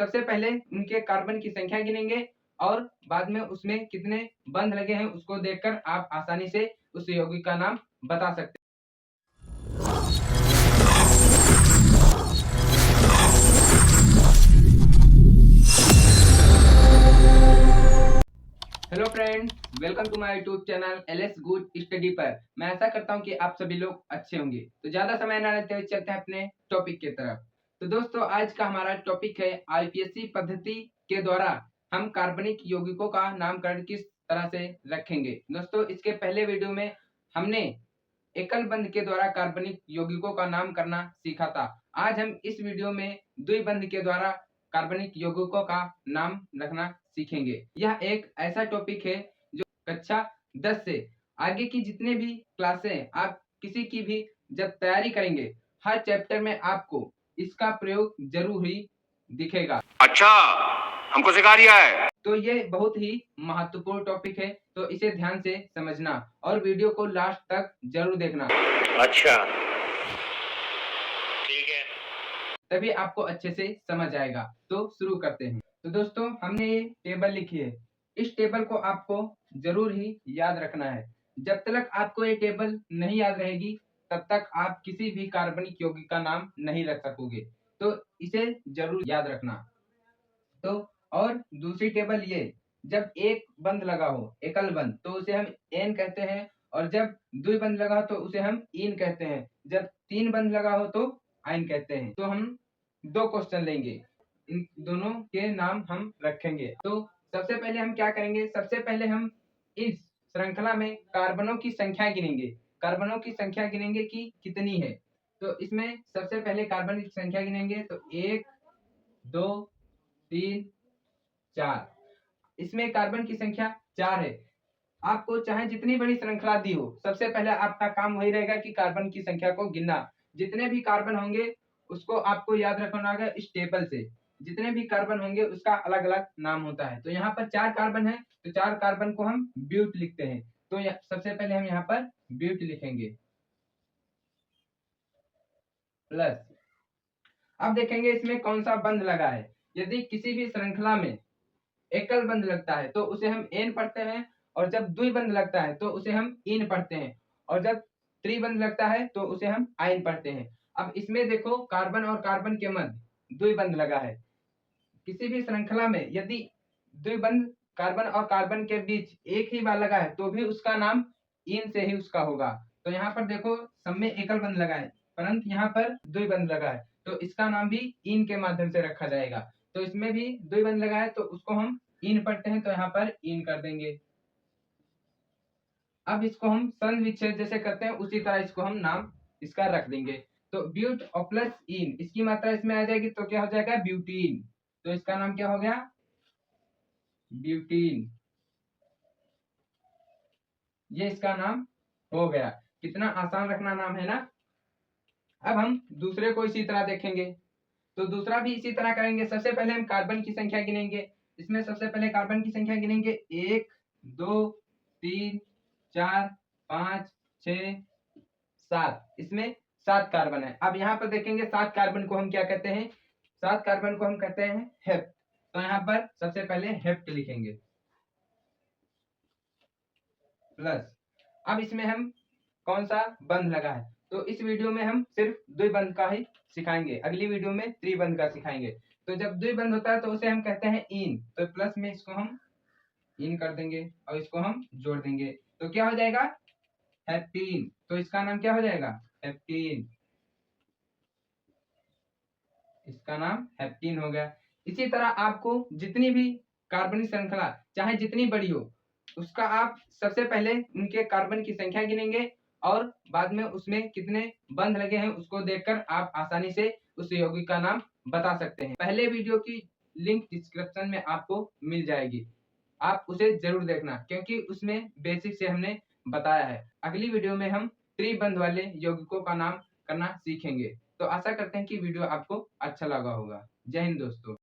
सबसे पहले उनके कार्बन की संख्या गिनेंगे और बाद में उसमें कितने बंध लगे हैं उसको देखकर आप आसानी से उस यौगिक का नाम बता सकते हैं। Hello friends, welcome to my YouTube channel LS good study पर। मैं आशा करता हूं कि आप सभी लोग अच्छे होंगे। तो ज्यादा समय न लेते हुए चलते हैं अपने टॉपिक की तरफ। तो दोस्तों, आज का हमारा टॉपिक है आईपीएससी पद्धति के द्वारा हम कार्बनिक यौगिकों का नामकरण किस तरह से रखेंगे। दोस्तों, इसके पहले वीडियो में हमने एकल बंध के द्वारा कार्बनिक यौगिकों का नाम करना सीखा था। आज हम इस वीडियो में द्विबंध के द्वारा कार्बनिक यौगिकों का नाम रखना सीखेंगे। यह एक ऐसा टॉपिक है जो कक्षा 10 से आगे की जितने भी क्लासें आप किसी की भी जब तैयारी करेंगे, हर चैप्टर में आपको इसका प्रयोग जरूर ही दिखेगा। अच्छा, हमको सिखा रिया है। तो ये बहुत ही महत्वपूर्ण टॉपिक है, तो इसे ध्यान से समझना और वीडियो को लास्ट तक जरूर देखना। अच्छा, ठीक है, तभी आपको अच्छे से समझ आएगा। तो शुरू करते हैं। तो दोस्तों, हमने ये टेबल लिखी है। इस टेबल को आपको जरूर ही याद रखना है। जब तक आपको ये टेबल नहीं याद रहेगी, तब तक आप किसी भी कार्बनिक यौगिक का नाम नहीं रख सकोगे। तो इसे जरूर याद रखना। तो और दूसरी टेबल ये, जब एक बंध लगा हो, एकल बंध, तो उसे हम एन कहते हैं, और जब द्विबंध लगा हो तो उसे हम इन कहते हैं। जब तीन बंध लगा हो तो आइन कहते हैं। तो हम दो क्वेश्चन लेंगे, इन दोनों के नाम हम रखेंगे। तो सबसे पहले हम क्या करेंगे, सबसे पहले हम इस श्रृंखला में कार्बनों की संख्या गिनेंगे। कार्बनों की संख्या गिनेंगे कि कितनी है। तो इसमें सबसे पहले कार्बन की संख्या गिनेंगे। तो 1 2 3 4। इसमें कार्बन की संख्या 4 है। आपको चाहे जितनी बड़ी श्रृंखला दी हो, सबसे पहले आपका काम वही रहेगा कि कार्बन की संख्या को गिनना। जितने भी कार्बन होंगे उसको आपको याद रखना होगा। इस टेबल से जितने भी कार्बन होंगे उसका अलग अलग नाम होता है। तो यहाँ पर 4 कार्बन है, तो 4 कार्बन को हम ब्यूट लिखते हैं। तो सबसे पहले हम यहाँ पर ब्यूट लिखेंगे प्लस। अब देखेंगे इसमें कौन सा बंध लगा है। यदि किसी भी श्रृंखला में एकल बंध लगता है तो उसे हम एन पढ़ते हैं, और जब द्विबंध लगता है तो उसे हम इन पढ़ते हैं, और जब त्रिबंध लगता है तो उसे हम आइन पढ़ते हैं। अब इसमें देखो, कार्बन और कार्बन के मध्य द्विबंध लगा है। किसी भी श्रृंखला में यदि द्विबंध कार्बन और कार्बन के बीच एक ही बार लगा है तो भी उसका नाम इन से ही उसका होगा। तो यहाँ पर देखो, सब में एकल बंध लगा है, परंतु यहाँ पर द्विबंध लगा है, तो इसका नाम भी इन के माध्यम से रखा जाएगा। तो इसमें भी द्विबंध लगा है तो उसको हम इन पढ़ते हैं, तो यहाँ पर इन कर देंगे। अब इसको हम संधि विच्छेद जैसे करते हैं उसी तरह इसको हम नाम इसका रख देंगे। तो ब्यूट और प्लस इन, इसकी मात्रा इसमें आ जाएगी तो क्या हो जाएगा, ब्यूटीन। तो इसका नाम क्या हो गया, ब्यूटीन। ये इसका नाम हो गया। कितना आसान रखना नाम है ना। अब हम दूसरे को इसी तरह देखेंगे। तो दूसरा भी इसी तरह करेंगे। सबसे पहले हम कार्बन की संख्या गिनेंगे। इसमें सबसे पहले कार्बन की संख्या गिनेंगे 1 2 3 4 5 6 7। इसमें 7 कार्बन है। अब यहाँ पर देखेंगे 7 कार्बन को हम क्या कहते हैं, 7 कार्बन को हम कहते हैं हेप्ट। तो यहाँ पर सबसे पहले हेप्ट लिखेंगे प्लस। अब इसमें हम कौन सा बंध लगा है, तो इस वीडियो में हम सिर्फ द्विबंध का ही सिखाएंगे, अगली वीडियो में त्रिबंध का सिखाएंगे। तो जब द्विबंध होता है तो उसे हम कहते हैं इन। तो प्लस में इसको हम इन कर देंगे और इसको हम जोड़ देंगे, तो क्या हो जाएगा, हेप्टीन। तो इसका नाम क्या हो जाएगा, हेप्टीन। इसका नाम हेप्टीन हो गया। इसी तरह आपको जितनी भी कार्बनिक श्रृंखला चाहे जितनी बड़ी हो, उसका आप सबसे पहले उनके कार्बन की संख्या गिनेंगे और बाद में उसमें कितने बंध लगे हैं उसको देखकर आप आसानी से उस यौगिक का नाम बता सकते हैं। पहले वीडियो की लिंक डिस्क्रिप्शन में आपको मिल जाएगी, आप उसे जरूर देखना, क्योंकि उसमें बेसिक से हमने बताया है। अगली वीडियो में हम त्रिबंध वाले यौगिकों का नाम करना सीखेंगे। तो आशा करते हैं कि वीडियो आपको अच्छा लगा होगा। जय हिंद दोस्तों।